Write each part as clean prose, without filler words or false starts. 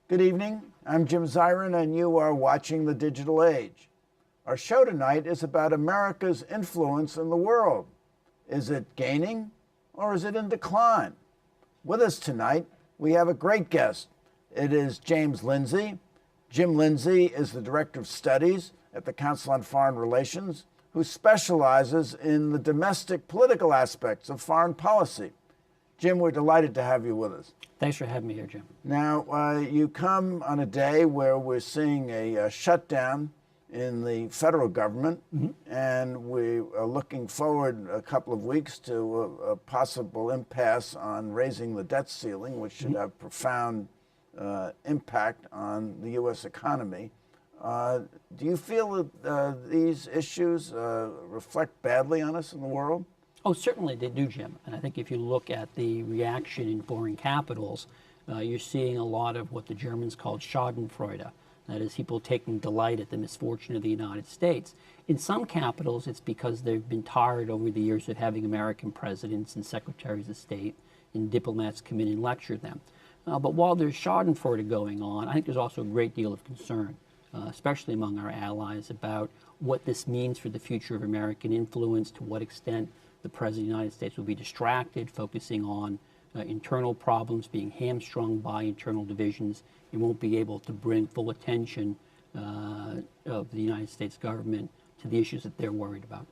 Good evening. I'm Jim Zirin, and you are watching The Digital Age. Our show tonight is about America's influence in the world. Is it gaining or is it in decline? With us tonight, we have a great guest. It is James Lindsay. Jim Lindsay is the Director of Studies at the Council on Foreign Relations, who specializes in the domestic political aspects of foreign policy. Jim, we're delighted to have you with us. Thanks for having me here, Jim. Now, you come on a day where we're seeing a shutdown in the federal government, and we are looking forward a couple of weeks to a possible impasse on raising the debt ceiling, which should have profound impact on the U.S. economy. Do you feel that these issues reflect badly on us in the world? Oh, certainly they do, Jim. And I think if you look at the reaction in foreign capitals, you're seeing a lot of what the Germans called schadenfreude. That is, people taking delight at the misfortune of the United States. In some capitals, it's because they've been tired over the years of having American presidents and secretaries of state and diplomats come in and lecture them. But while there's schadenfreude going on, I think there's also a great deal of concern, especially among our allies, about what this means for the future of American influence, to what extent the President of the United States will be distracted, focusing on internal problems, being hamstrung by internal divisions. He won't be able to bring full attention of the United States government to the issues that they're worried about.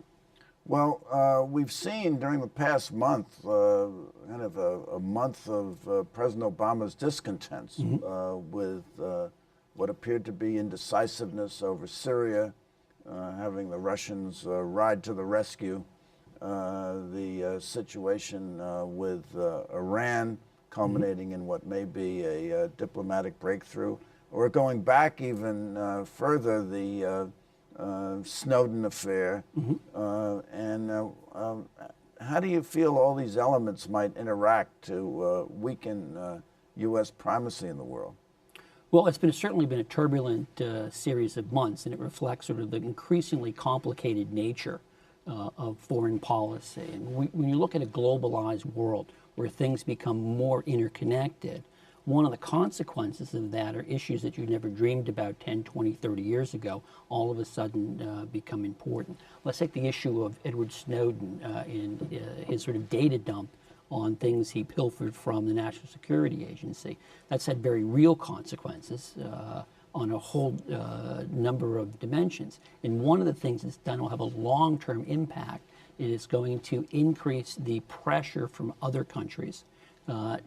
Well, we've seen during the past month kind of a month of President Obama's discontents with what appeared to be indecisiveness over Syria, having the Russians ride to the rescue, the situation with Iran culminating in what may be a diplomatic breakthrough, or going back even further, the Snowden affair. And how do you feel all these elements might interact to weaken U.S. primacy in the world? Well, it's certainly been a turbulent series of months, and it reflects sort of the increasingly complicated nature of foreign policy. And when you look at a globalized world where things become more interconnected, one of the consequences of that are issues that you never dreamed about 10, 20, 30 years ago, all of a sudden become important. Let's take the issue of Edward Snowden and his sort of data dump on things he pilfered from the National Security Agency. That's had very real consequences on a whole number of dimensions. And one of the things it's done will have a long-term impact. It is going to increase the pressure from other countries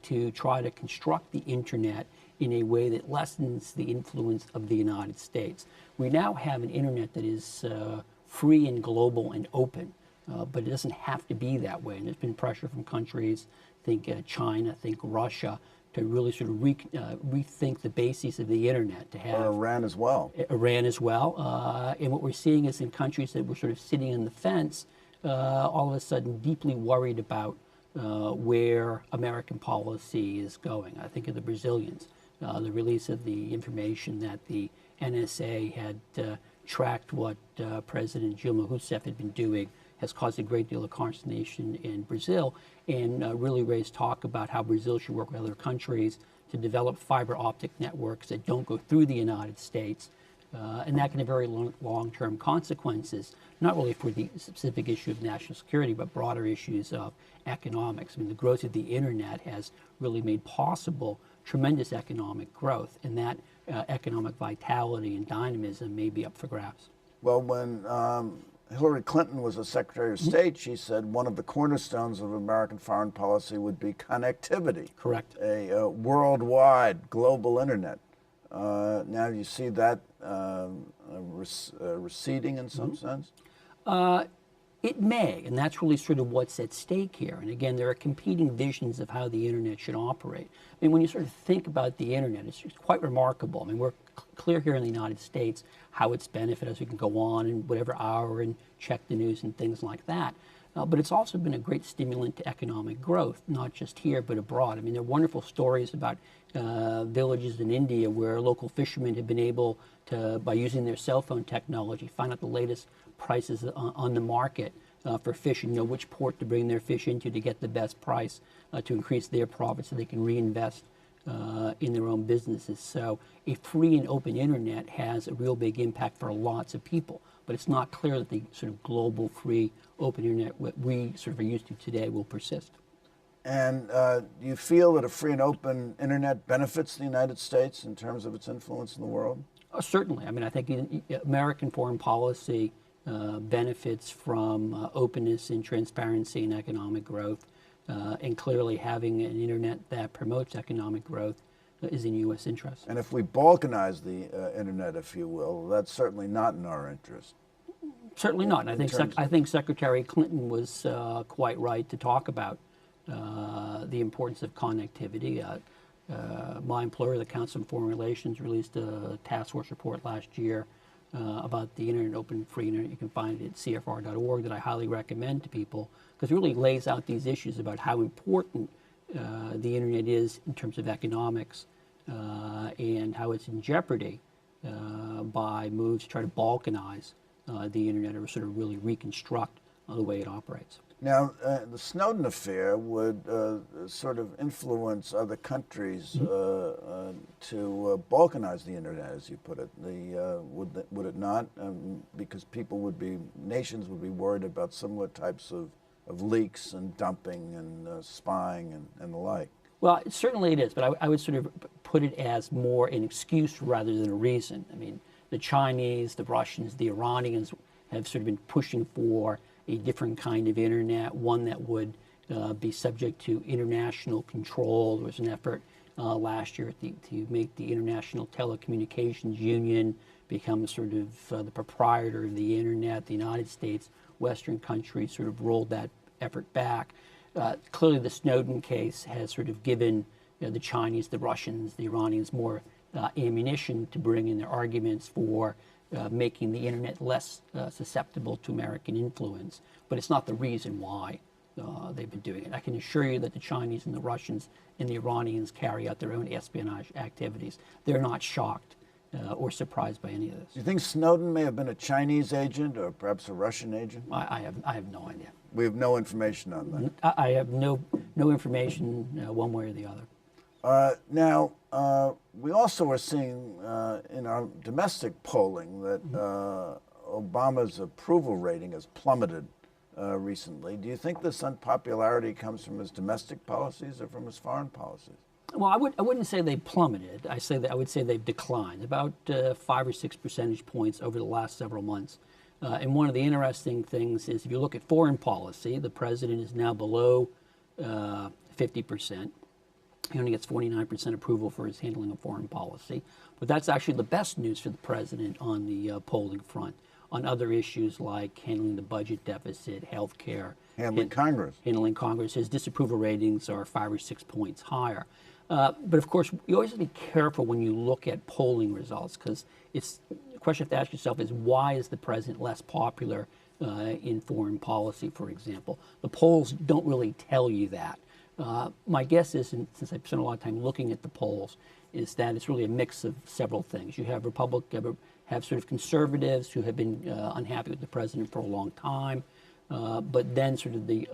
to try to construct the internet in a way that lessens the influence of the United States. We now have an internet that is free and global and open, but it doesn't have to be that way. And there's been pressure from countries, think China, think Russia, to really sort of rethink the bases of the internet. To have Iran as well. Iran as well. And what we're seeing is in countries that were sort of sitting on the fence, all of a sudden deeply worried about where American policy is going. I think of the Brazilians. The release of the information that the NSA had tracked what President Dilma Rousseff had been doing has caused a great deal of consternation in Brazil, and really raised talk about how Brazil should work with other countries to develop fiber optic networks that don't go through the United States. And that can have very long-term consequences, not really for the specific issue of national security, but broader issues of economics. I mean, the growth of the internet has really made possible tremendous economic growth, and that economic vitality and dynamism may be up for grabs. Well, when Hillary Clinton was a Secretary of State, she said one of the cornerstones of American foreign policy would be connectivity. Correct. A worldwide global internet. Now you see that receding in some sense? It may, and that's really sort of what's at stake here. And again, there are competing visions of how the internet should operate. I mean, when you sort of think about the internet, it's quite remarkable. I mean, we're clear here in the United States how it's benefited us. We can go on in whatever hour and check the news and things like that. But it's also been a great stimulant to economic growth, not just here, but abroad. I mean, there are wonderful stories about villages in India where local fishermen have been able to, by using their cell phone technology, find out the latest prices on the market for fish, and know which port to bring their fish into to get the best price to increase their profits so they can reinvest in their own businesses. So a free and open internet has a real big impact for lots of people, but it's not clear that the sort of global free open internet, what we sort of are used to today, will persist. And do you feel that a free and open internet benefits the United States in terms of its influence in the world? Certainly. I mean, I think American foreign policy benefits from openness and transparency and economic growth. And clearly having an internet that promotes economic growth is in U.S. interest. And if we balkanize the internet, if you will, that's certainly not in our interest. Certainly not. And I think Secretary Clinton was quite right to talk about the importance of connectivity. My employer, the Council on Foreign Relations, released a task force report last year about the internet, open free internet. You can find it at cfr.org, that I highly recommend to people, because it really lays out these issues about how important the internet is in terms of economics and how it's in jeopardy by moves to try to balkanize the internet, or sort of really reconstruct the way it operates. Now, the Snowden affair would sort of influence other countries to balkanize the internet, as you put it. Would it not? Because nations would be worried about similar types of leaks and dumping and spying and the like. Well, certainly it is, but I would sort of put it as more an excuse rather than a reason. I mean, the Chinese, the Russians, the Iranians have sort of been pushing for a different kind of internet, one that would be subject to international control. There was an effort last year to make the International Telecommunications Union become sort of the proprietor of the internet. The United States, Western countries sort of rolled that effort back. Clearly the Snowden case has sort of given the Chinese, the Russians, the Iranians more ammunition to bring in their arguments for making the internet less susceptible to American influence. But it's not the reason why they've been doing it. I can assure you that the Chinese and the Russians and the Iranians carry out their own espionage activities. They're not shocked or surprised by any of this. Do you think Snowden may have been a Chinese agent or perhaps a Russian agent? I have no idea. We have no information on that. I have no information one way or the other. Now, we also are seeing in our domestic polling that Obama's approval rating has plummeted recently. Do you think this unpopularity comes from his domestic policies or from his foreign policies? Well, I wouldn't say they plummeted. I would say they've declined about 5 or 6 percentage points over the last several months. And one of the interesting things is if you look at foreign policy, the president is now below 50%. He only gets 49% approval for his handling of foreign policy. But that's actually the best news for the president on the polling front. On other issues like handling the budget deficit, health care, handling Congress, his disapproval ratings are 5 or 6 points higher. But of course, you always have to be careful when you look at polling results, because the question you have to ask yourself is, why is the president less popular in foreign policy, for example? The polls don't really tell you that. My guess is, and since I've spent a lot of time looking at the polls, is that it's really a mix of several things. You have have sort of conservatives who have been unhappy with the president for a long time, but then sort of the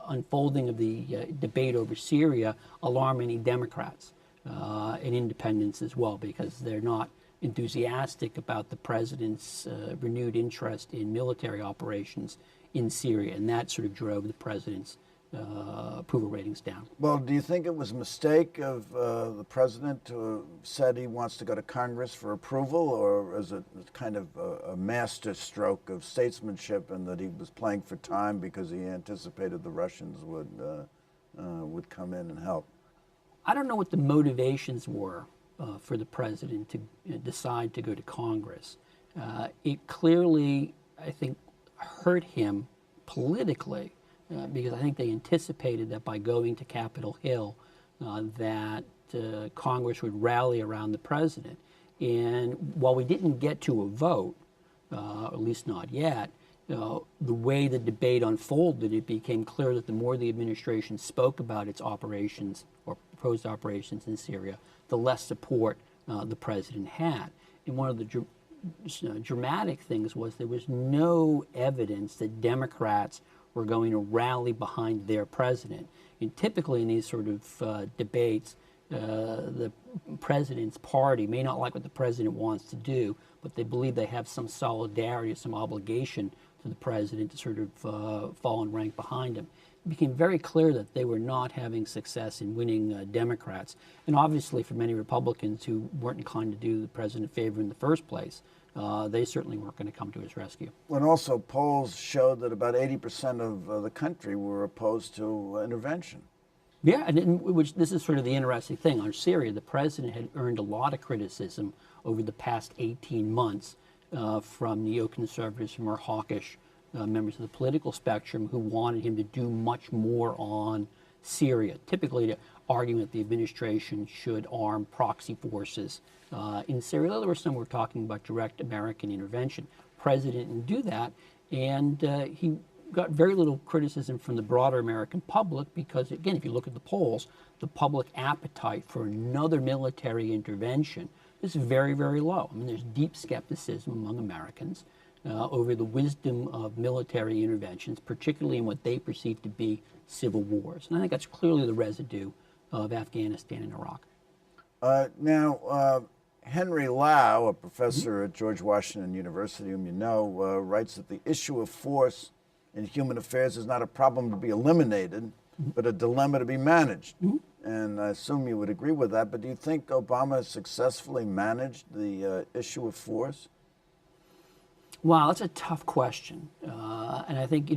unfolding of the debate over Syria alarm many Democrats and independents as well, because they're not enthusiastic about the president's renewed interest in military operations in Syria, and that sort of drove the president's approval ratings down. Well, do you think it was a mistake of the president to have said he wants to go to Congress for approval, or is it kind of a master stroke of statesmanship, and that he was playing for time because he anticipated the Russians would come in and help? I don't know what the motivations were for the president to decide to go to Congress. It clearly, I think, hurt him politically. Because I think they anticipated that by going to Capitol Hill that Congress would rally around the president. And while we didn't get to a vote, at least not yet, the way the debate unfolded, it became clear that the more the administration spoke about its operations or proposed operations in Syria, the less support the president had. And one of the dramatic things was there was no evidence that Democrats were going to rally behind their president. And typically in these sort of debates, the president's party may not like what the president wants to do, but they believe they have some solidarity, some obligation to the president to sort of fall in rank behind him. It became very clear that they were not having success in winning Democrats. And obviously for many Republicans who weren't inclined to do the president a favor in the first place, they certainly weren't going to come to his rescue. And also polls showed that about 80% of the country were opposed to intervention. Yeah, and which this is sort of the interesting thing. On Syria, the president had earned a lot of criticism over the past 18 months from neoconservatives, from more hawkish members of the political spectrum who wanted him to do much more on Syria, typically to argue that the administration should arm proxy forces in Syria. There were some who were talking about direct American intervention. President didn't do that, and he got very little criticism from the broader American public because, again, if you look at the polls, the public appetite for another military intervention is very, very low. I mean, there's deep skepticism among Americans over the wisdom of military interventions, particularly in what they perceive to be civil wars. And I think that's clearly the residue of Afghanistan and Iraq. Now, Henry Lau, a professor at George Washington University, whom you know, writes that the issue of force in human affairs is not a problem to be eliminated, but a dilemma to be managed. And I assume you would agree with that, but do you think Obama has successfully managed the issue of force? Wow, that's a tough question. And I think,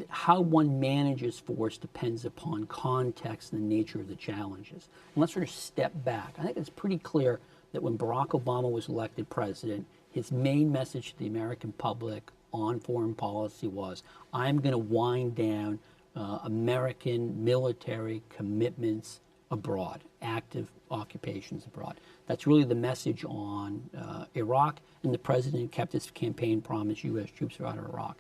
how one manages force depends upon context and the nature of the challenges. And let's sort of step back. I think it's pretty clear that when Barack Obama was elected president, his main message to the American public on foreign policy was, I'm going to wind down American military commitments abroad, active occupations abroad. That's really the message on Iraq, and the president kept his campaign promise, U.S. troops are out of Iraq.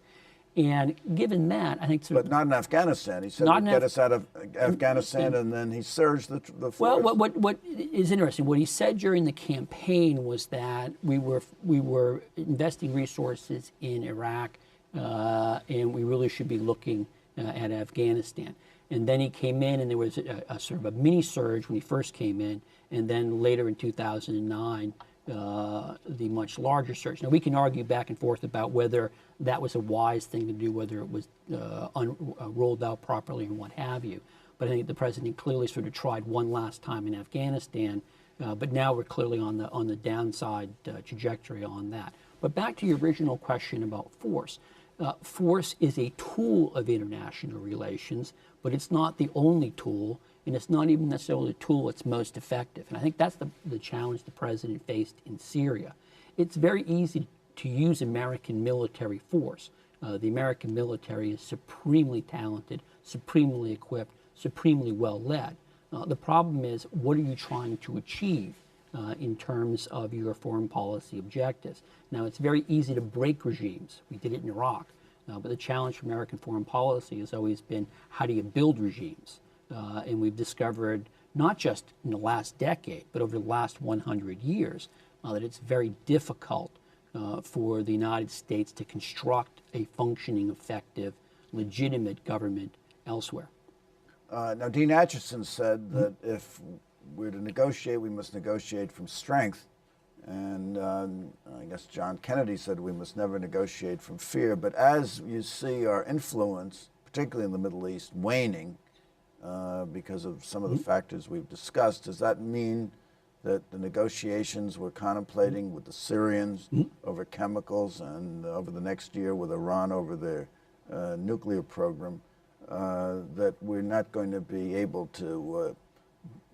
And given that, I think... But not in Afghanistan. He said he'd get us out of Afghanistan, and then he surged the force. Well, what is interesting, what he said during the campaign was that we were investing resources in Iraq, and we really should be looking at Afghanistan. And then he came in, and there was a sort of a mini surge when he first came in, and then later in 2009, the much larger surge. Now, we can argue back and forth about whether that was a wise thing to do, whether it was rolled out properly and what have you. But I think the president clearly sort of tried one last time in Afghanistan, but now we're clearly on the downside trajectory on that. But back to your original question about force. Force is a tool of international relations, but it's not the only tool, and it's not even necessarily the tool that's most effective. And I think that's the challenge the president faced in Syria. It's very easy to use American military force. The American military is supremely talented, supremely equipped, supremely well led. The problem is, what are you trying to achieve in terms of your foreign policy objectives? Now, it's very easy to break regimes. We did it in Iraq. But the challenge for American foreign policy has always been, how do you build regimes? And we've discovered, not just in the last decade, but over the last 100 years, that it's very difficult for the United States to construct a functioning, effective, legitimate government elsewhere. Now, Dean Acheson said that if we're to negotiate, we must negotiate from strength. And I guess John Kennedy said we must never negotiate from fear. But as you see our influence, particularly in the Middle East, waning because of some of the factors we've discussed, does that mean that the negotiations we're contemplating with the Syrians over chemicals and over the next year with Iran over their nuclear program, that we're not going to be able to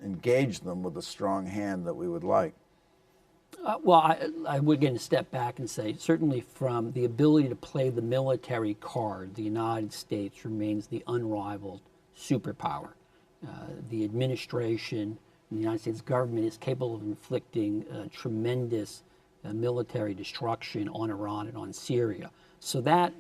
engage them with a strong hand that we would like? Well, I would again step back and say, certainly from the ability to play the military card, the United States remains the unrivaled superpower. The administration and the United States government is capable of inflicting tremendous military destruction on Iran and on Syria. So that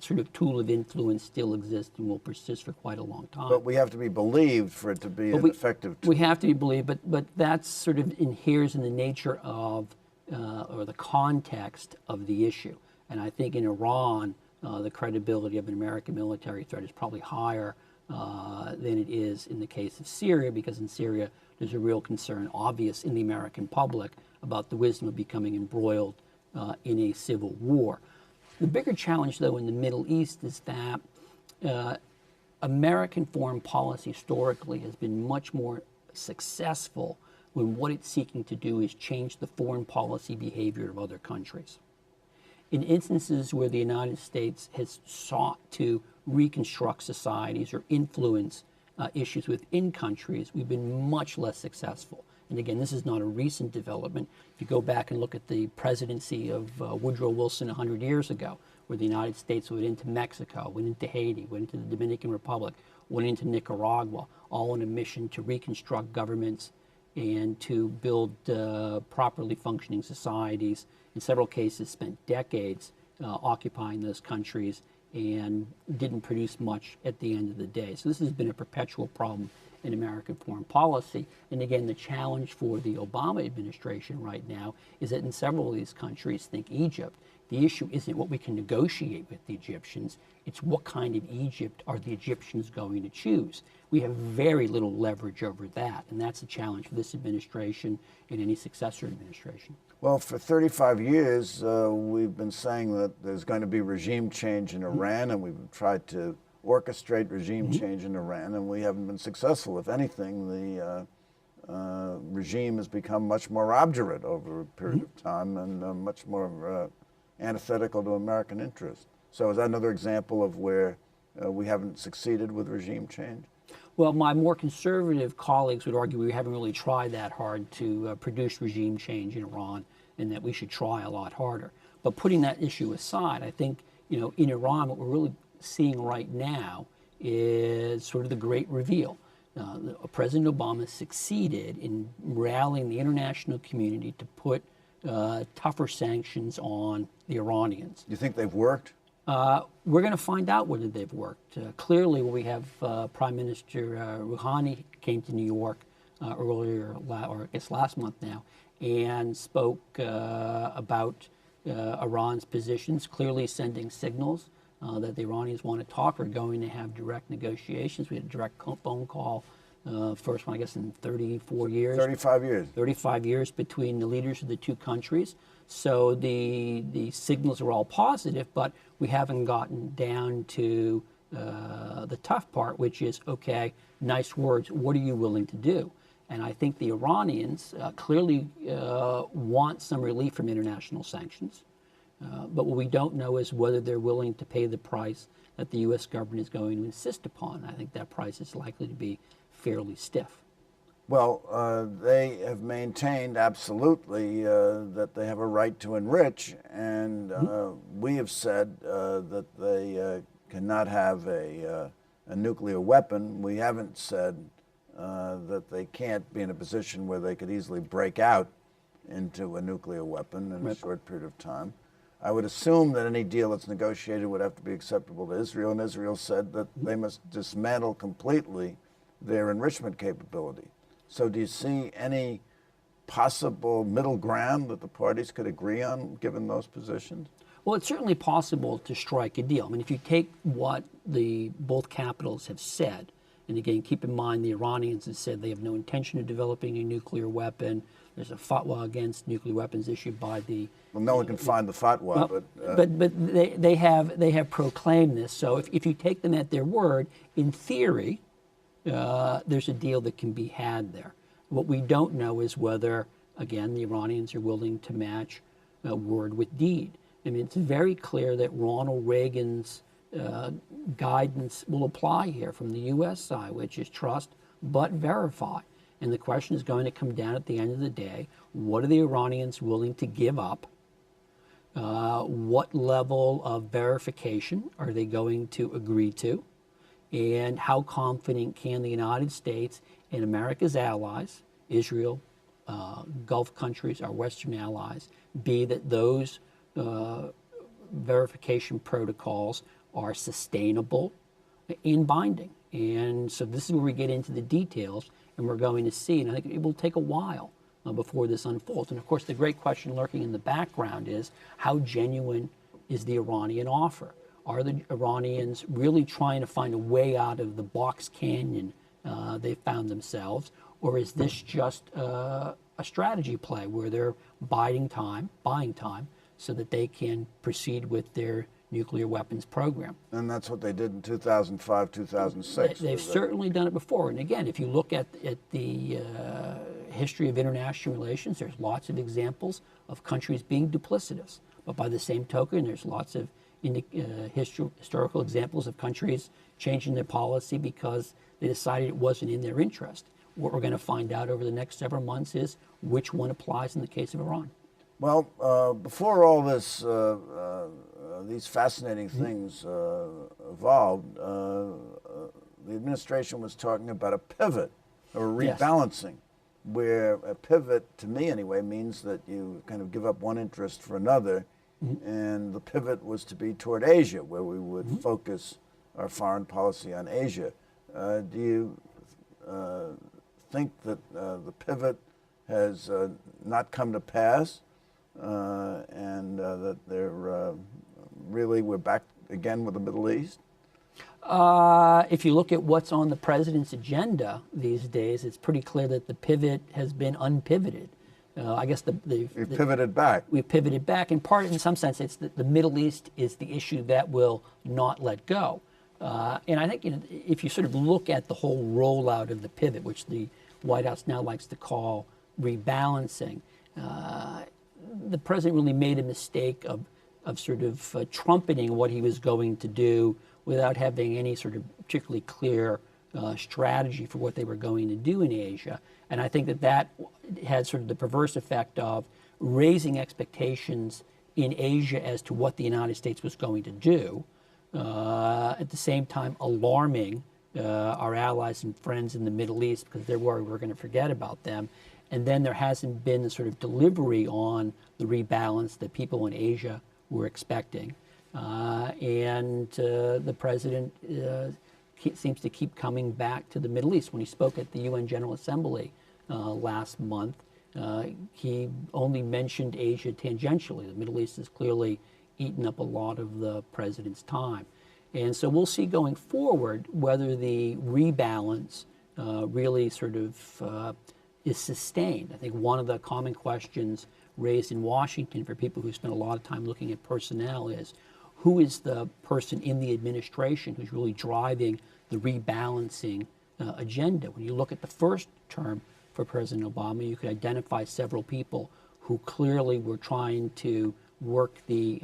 sort of tool of influence still exists and will persist for quite a long time. But we have to be believed for it to be an effective tool. We have to be believed, but that's sort of inheres in the nature of, or the context of the issue. And I think in Iran, the credibility of an American military threat is probably higher than it is in the case of Syria, because in Syria, there's a real concern, obvious in the American public, about the wisdom of becoming embroiled in a civil war. The bigger challenge, though, in the Middle East is that American foreign policy historically has been much more successful when what it's seeking to do is change the foreign policy behavior of other countries. In instances where the United States has sought to reconstruct societies or influence issues within countries, we've been much less successful. And again, this is not a recent development. If you go back and look at the presidency of Woodrow Wilson 100 years ago, where the United States went into Mexico, went into Haiti, went into the Dominican Republic, went into Nicaragua, all on a mission to reconstruct governments and to build properly functioning societies. In several cases, spent decades occupying those countries and didn't produce much at the end of the day. So this has been a perpetual problem in American foreign policy. And again, the challenge for the Obama administration right now is that in several of these countries, think Egypt, the issue isn't what we can negotiate with the Egyptians, it's what kind of Egypt are the Egyptians going to choose. We have very little leverage over that, and that's a challenge for this administration and any successor administration. Well, for 35 years, we've been saying that there's going to be regime change in Iran, and we've tried to orchestrate regime change in Iran, and we haven't been successful. If anything, the regime has become much more obdurate over a period of time and much more antithetical to American interests. So is that another example of where we haven't succeeded with regime change? Well, my more conservative colleagues would argue we haven't really tried that hard to produce regime change in Iran, and that we should try a lot harder. But putting that issue aside, I think, in Iran, what we're really seeing right now is sort of the great reveal. President Obama succeeded in rallying the international community to put tougher sanctions on the Iranians. You think they've worked? We're going to find out whether they've worked. Clearly, we have Prime Minister Rouhani came to New York earlier, or I guess last month now, and spoke about Iran's positions, clearly sending signals that the Iranians want to talk, are going to have direct negotiations. We had a direct phone call, first one, I guess, in 34 years. 35 years. 35 years between the leaders of the two countries. So the signals are all positive, but we haven't gotten down to the tough part, which is, okay, nice words, what are you willing to do? And I think the Iranians clearly want some relief from international sanctions. But what we don't know is whether they're willing to pay the price that the U.S. government is going to insist upon. I think that price is likely to be fairly stiff. Well, they have maintained absolutely that they have a right to enrich, and we have said that they cannot have a nuclear weapon. We haven't said that they can't be in a position where they could easily break out into a nuclear weapon in a short period of time. I would assume that any deal that's negotiated would have to be acceptable to Israel, and Israel said that they must dismantle completely their enrichment capability. So do you see any possible middle ground that the parties could agree on, given those positions? Well, it's certainly possible to strike a deal. I mean, if you take what both capitals have said, and again, keep in mind the Iranians have said they have no intention of developing a nuclear weapon. There's a fatwa against nuclear weapons issued by the... Well, no one can find the fatwa, but they have proclaimed this. So if you take them at their word, in theory, there's a deal that can be had there. What we don't know is whether, again, the Iranians are willing to match word with deed. I mean, it's very clear that Ronald Reagan's guidance will apply here from the U.S. side, which is trust but verify. And the question is going to come down at the end of the day, what are the Iranians willing to give up? What level of verification are they going to agree to? And how confident can the United States and America's allies, Israel, Gulf countries, our Western allies, be that those verification protocols are sustainable and binding? And so this is where we get into the details, and we're going to see, and I think it will take a while before this unfolds. And of course, the great question lurking in the background is, how genuine is the Iranian offer? Are the Iranians really trying to find a way out of the box canyon they found themselves, or is this just a strategy play where they're buying time, so that they can proceed with their nuclear weapons program? And that's what they did in 2005, 2006. They've certainly done it before. And again, if you look at the history of international relations, there's lots of examples of countries being duplicitous. But by the same token, there's lots of historical examples of countries changing their policy because they decided it wasn't in their interest. What we're going to find out over the next several months is which one applies in the case of Iran. Well, before all this, these fascinating things evolved, the administration was talking about a pivot or rebalancing, where a pivot, to me anyway, means that you kind of give up one interest for another, and the pivot was to be toward Asia, where we would focus our foreign policy on Asia. Do you think that the pivot has not come to pass, and that we're back again with the Middle East? If you look at what's on the president's agenda these days, it's pretty clear that the pivot has been unpivoted. I guess we've pivoted back. We've pivoted back. In part, in some sense, it's that the Middle East is the issue that will not let go. And I think if you sort of look at the whole rollout of the pivot, which the White House now likes to call rebalancing, the president really made a mistake of sort of trumpeting what he was going to do without having any sort of particularly clear strategy for what they were going to do in Asia. And I think that had sort of the perverse effect of raising expectations in Asia as to what the United States was going to do, at the same time alarming our allies and friends in the Middle East because they're worried we're going to forget about them. And then there hasn't been the sort of delivery on the rebalance that people in Asia were expecting. And the president seems to keep coming back to the Middle East. When he spoke at the UN General Assembly last month, he only mentioned Asia tangentially. The Middle East has clearly eaten up a lot of the president's time. And so we'll see going forward whether the rebalance really sort of is sustained. I think one of the common questions raised in Washington for people who spend a lot of time looking at personnel is, who is the person in the administration who's really driving the rebalancing agenda? When you look at the first term for President Obama, you could identify several people who clearly were trying to work the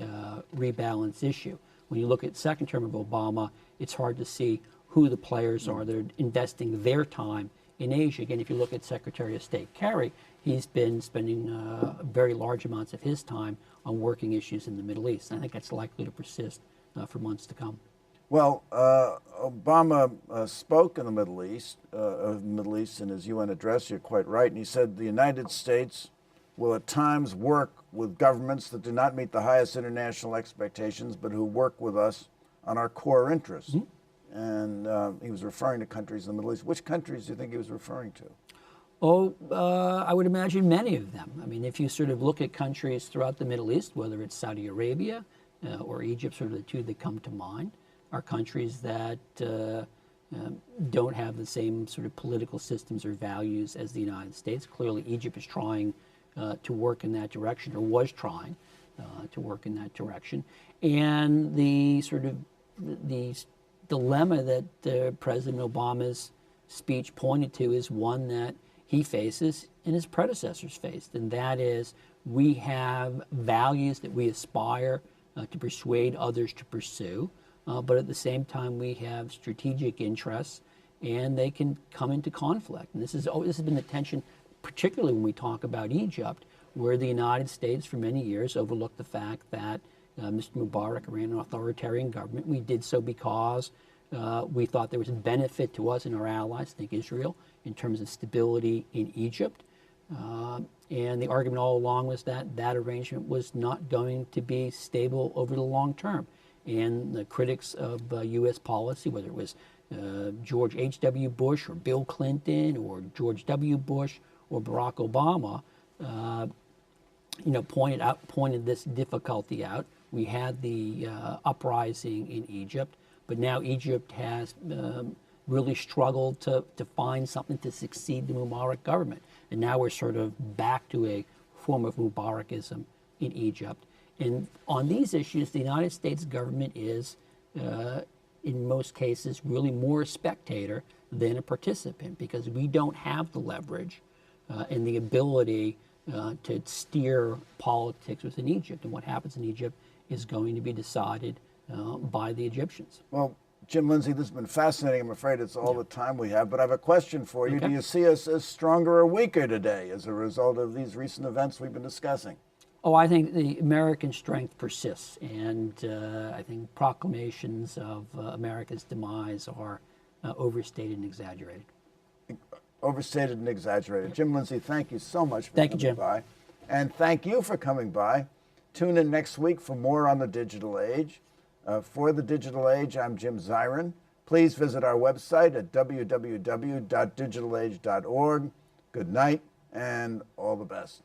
rebalance issue. When you look at the second term of Obama, it's hard to see who the players are that are investing their time in Asia. Again, if you look at Secretary of State Kerry, he's been spending very large amounts of his time on working issues in the Middle East. And I think that's likely to persist for months to come. Well, Obama spoke in the Middle East in his UN address. You're quite right. And he said the United States will at times work with governments that do not meet the highest international expectations, but who work with us on our core interests. And he was referring to countries in the Middle East. Which countries do you think he was referring to? Oh, I would imagine many of them. I mean, if you sort of look at countries throughout the Middle East, whether it's Saudi Arabia or Egypt, sort of the two that come to mind, are countries that don't have the same sort of political systems or values as the United States. Clearly, Egypt is trying to work in that direction, or was trying to work in that direction. And the sort of the dilemma that President Obama's speech pointed to is one that he faces and his predecessors faced, and that is, we have values that we aspire to persuade others to pursue, but at the same time we have strategic interests, and they can come into conflict. And this has been the tension, particularly when we talk about Egypt, where the United States for many years overlooked the fact that Mr. Mubarak ran an authoritarian government. We did so because we thought there was a benefit to us and our allies, think Israel, in terms of stability in Egypt. And the argument all along was that that arrangement was not going to be stable over the long term. And the critics of U.S. policy, whether it was George H.W. Bush or Bill Clinton or George W. Bush or Barack Obama, pointed this difficulty out. We had the uprising in Egypt, but now Egypt has really struggled to find something to succeed the Mubarak government. And now we're sort of back to a form of Mubarakism in Egypt. And on these issues, the United States government is, in most cases, really more a spectator than a participant, because we don't have the leverage and the ability to steer politics within Egypt. And what happens in Egypt is going to be decided by the Egyptians. Well, Jim, Lindsay, this has been fascinating. I'm afraid it's all the time we have, but I have a question for you. Okay. Do you see us as stronger or weaker today as a result of these recent events we've been discussing? Oh, I think the American strength persists, and I think proclamations of America's demise are overstated and exaggerated. Overstated and exaggerated. Jim Lindsay, thank you so much for Thank you, coming Jim. by. And thank you for coming by. Tune in next week for more on the digital age. For the digital age, I'm Jim Zirin. Please visit our website at www.digitalage.org. Good night and all the best.